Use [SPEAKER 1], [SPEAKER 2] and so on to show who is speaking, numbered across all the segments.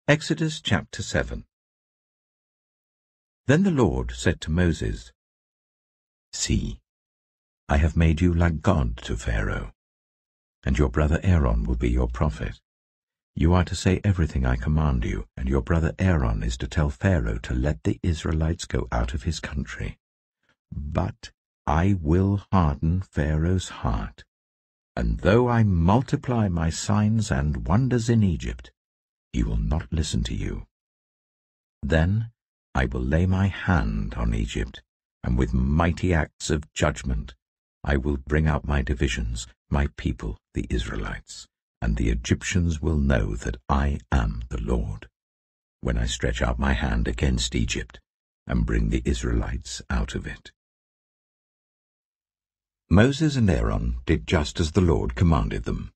[SPEAKER 1] Exodus chapter 7. Then the Lord said to Moses, See, I have made you like God to Pharaoh, and your brother Aaron will be your prophet. You are to say everything I command you, and your brother Aaron is to tell Pharaoh to let the Israelites go out of his country. But I will harden Pharaoh's heart, and though I multiply my signs and wonders in Egypt, he will not listen to you. Then I will lay my hand on Egypt, and with mighty acts of judgment I will bring out my divisions, my people, the Israelites, and the Egyptians will know that I am the Lord, when I stretch out my hand against Egypt and bring the Israelites out of it. Moses and Aaron did just as the Lord commanded them.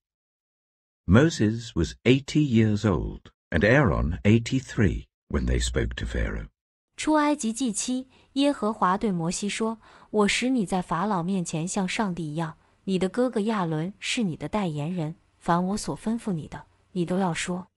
[SPEAKER 1] Moses was 80 years old, and Aaron 83, when they spoke to Pharaoh.
[SPEAKER 2] 出埃及记7，耶和华对摩西说：“我使你在法老面前像上帝一样，你的哥哥亚伦是你的代言人，凡我所吩咐你的，你都要说。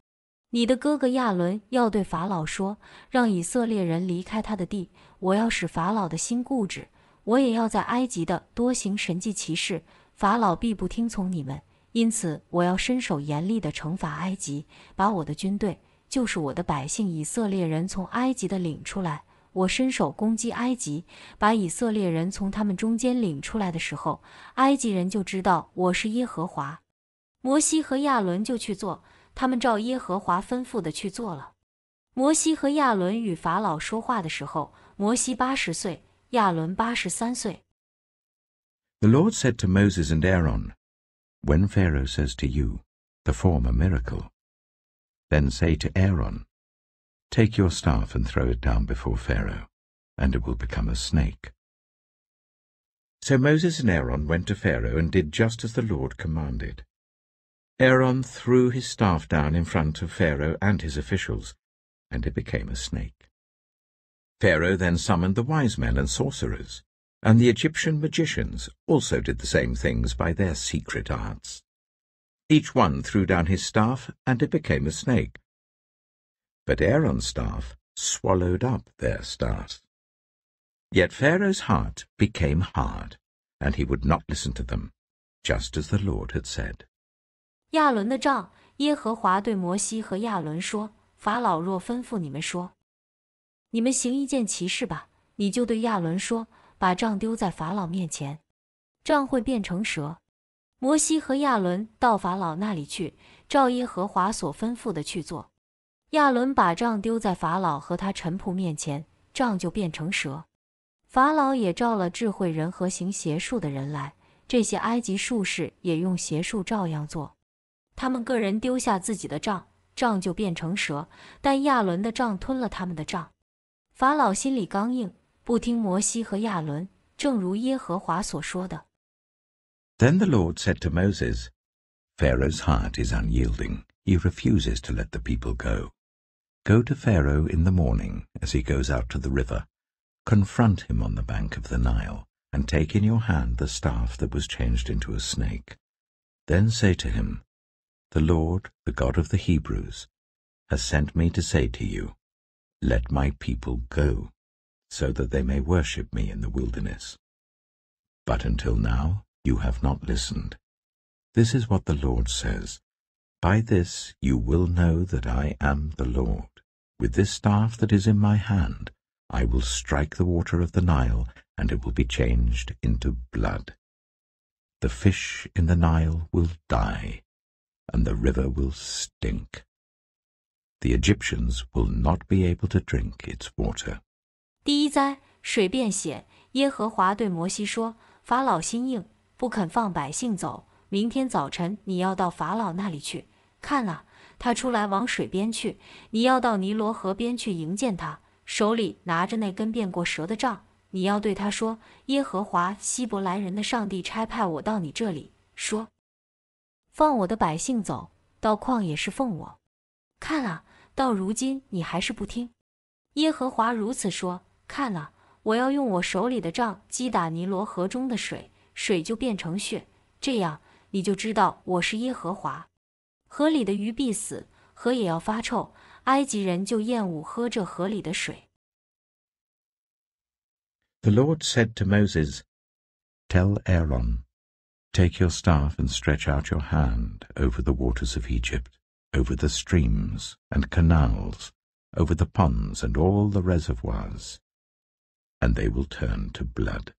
[SPEAKER 2] 你的哥哥亚伦要对法老说，让以色列人离开他的地。我要使法老的心固执，我也要在埃及的多行神迹奇事，法老必不听从你们。因此，我要伸手严厉地惩罚埃及，把我的军队，就是我的百姓以色列人从埃及的领出来。我伸手攻击埃及，把以色列人从他们中间领出来的时候，埃及人就知道我是耶和华。”摩西和亚伦就去做，他们照耶和华吩咐的去做了。摩西和亚伦与法老说话的时候，摩西80岁，亚伦83岁。
[SPEAKER 1] The Lord said to Moses and Aaron, When Pharaoh says to you, Perform a miracle, then say to Aaron, Take your staff and throw it down before Pharaoh, and it will become a snake. So Moses and Aaron went to Pharaoh and did just as the Lord commanded. Aaron threw his staff down in front of Pharaoh and his officials, and it became a snake. Pharaoh then summoned the wise men and sorcerers, and the Egyptian magicians also did the same things by their secret arts. Each one threw down his staff, and it became a snake. But Aaron's staff swallowed up their staffs. Yet Pharaoh's heart became hard, and he would not listen to them, just as the Lord had said.
[SPEAKER 2] 亚伦的杖，耶和华对摩西和亚伦说：“法老若吩咐你们说，你们行一件奇事吧，你就对亚伦说，把杖丢在法老面前，杖会变成蛇。”摩西和亚伦到法老那里去，照耶和华所吩咐的去做。亚伦把杖丢在法老和他臣仆面前，杖就变成蛇。法老也召了智慧人和行邪术的人来，这些埃及术士也用邪术照样做。他们个人丢下自己的杖，杖就变成蛇，但亚伦的杖吞了他们的杖。法老心里刚硬，不听摩西和亚伦，正如耶和华所说的。
[SPEAKER 1] Then the Lord said to Moses, Pharaoh's heart is unyielding. He refuses to let the people go. Go to Pharaoh in the morning as he goes out to the river. Confront him on the bank of the Nile, and take in your hand the staff that was changed into a snake. Then say to him, The Lord, the God of the Hebrews, has sent me to say to you, Let my people go, so that they may worship me in the wilderness. But until now you have not listened. This is what the Lord says, By this you will know that I am the Lord. With this staff that is in my hand, I will strike the water of the Nile, and it will be changed into blood. The fish in the Nile will die, and the river will stink. The Egyptians will not be able to drink its water.
[SPEAKER 2] 第一灾，水变血。耶和华对摩西说：“法老心硬，不肯放百姓走。明天早晨你要到法老那里去，看啊，他出来往水边去。你要到尼罗河边去迎见他，手里拿着那根变过蛇的杖。你要对他说：耶和华希伯来人的上帝差派我到你这里，说。放我的百姓走，到旷野侍奉我。看啊，到如今你还是不听。耶和华如此说：看啊，我要用我手里的杖击打尼罗河中的水，水就变成血，这样你就知道我是耶和华。河里的鱼必死，河也要发臭，埃及人就厌恶喝这河里的水。
[SPEAKER 1] The Lord said to Moses, Tell Aaron, take your staff and stretch out your hand over the waters of Egypt, over the streams and canals, over the ponds and all the reservoirs, and they will turn to blood.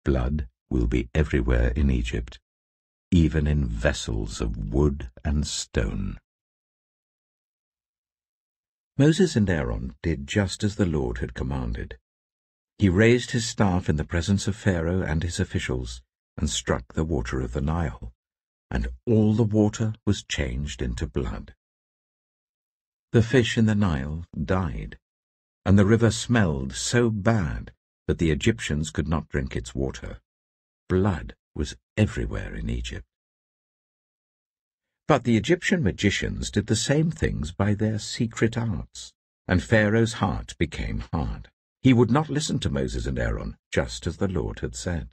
[SPEAKER 1] Blood will be everywhere in Egypt, even in vessels of wood and stone. Moses and Aaron did just as the Lord had commanded. He raised his staff in the presence of Pharaoh and his officials, and struck the water of the Nile, and all the water was changed into blood. The fish in the Nile died, and the river smelled so bad that the Egyptians could not drink its water. Blood was everywhere in Egypt. But the Egyptian magicians did the same things by their secret arts, and Pharaoh's heart became hard. He would not listen to Moses and Aaron, just as the Lord had said.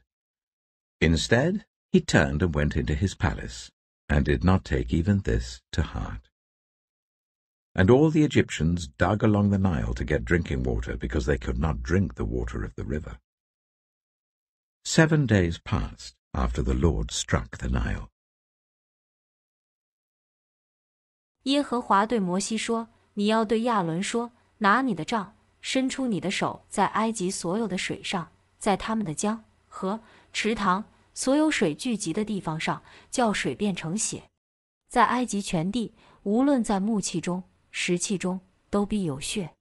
[SPEAKER 1] Instead, he turned and went into his palace, and did not take even this to heart. And all the Egyptians dug along the Nile to get drinking water, because they could not drink the water of the river. 7 days passed after the Lord struck the Nile.
[SPEAKER 2] 耶和华对摩西说：“你要对亚伦说，拿你的杖，伸出你的手，在埃及所有的水上，在他们的江、河、池塘，所有水聚集的地方上，叫水变成血。在埃及全地，无论在木器中、石器中，都必有血。”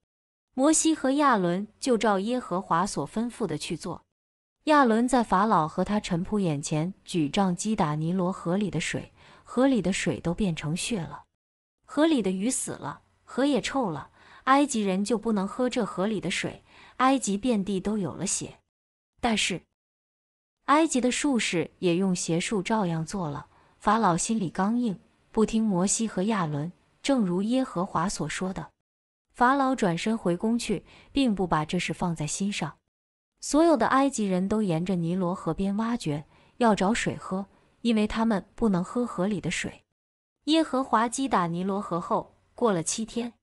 [SPEAKER 2] 摩西和亚伦就照耶和华所吩咐的去做。亚伦在法老和他臣仆眼前举杖击打尼罗河里的水，河里的水都变成血了。河里的鱼死了，河也臭了，埃及人就不能喝这河里的水，埃及遍地都有了血。但是埃及的术士也用邪术照样做了，法老心里刚硬，不听摩西和亚伦，正如耶和华所说的。法老转身回宫去，并不把这事放在心上。所有的埃及人都沿着尼罗河边挖掘，要找水喝，因为他们不能喝河里的水。耶和华击打尼罗河后，过了7天，